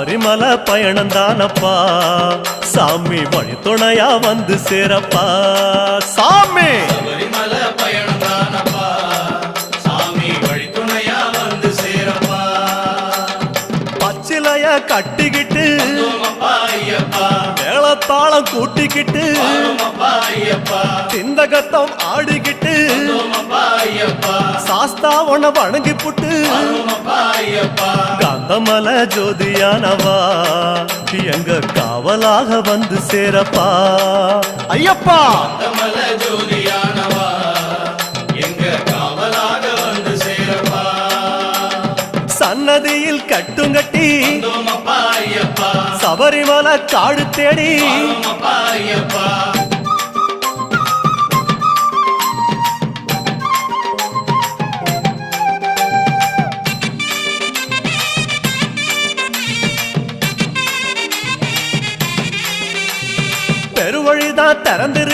சபரிமலை பயணம் தானப்பா சாமி வழி துணையா வந்து சேரப்பா சாமி சபரிமலை பயணம் தானப்பா சாமி வழி துணையா வந்து சேரப்பா பச்சிலைய கட்டிக்கிட்டு ஐயப்பா மேளத்தாளம் கூட்டிக்கிட்டு ஐயப்பா சிந்தகத்தம் ஆடிக்கிட்டு ஐயப்பா சாஸ்தா உன வணங்கி புட்டு ஐயப்பா காந்தமல ஜோதியானவா எங்க காவலாக வந்து சேரப்பா ஐயப்பா காந்தமல ஜோதியானவா எங்க காவலாக வந்து சேரப்பா சன்னதியில் கட்டுங்கட்டி ஐயப்பா சபரிமலை காடு தேடி ஐயப்பா பெருவழிதான் திறந்திருக்கு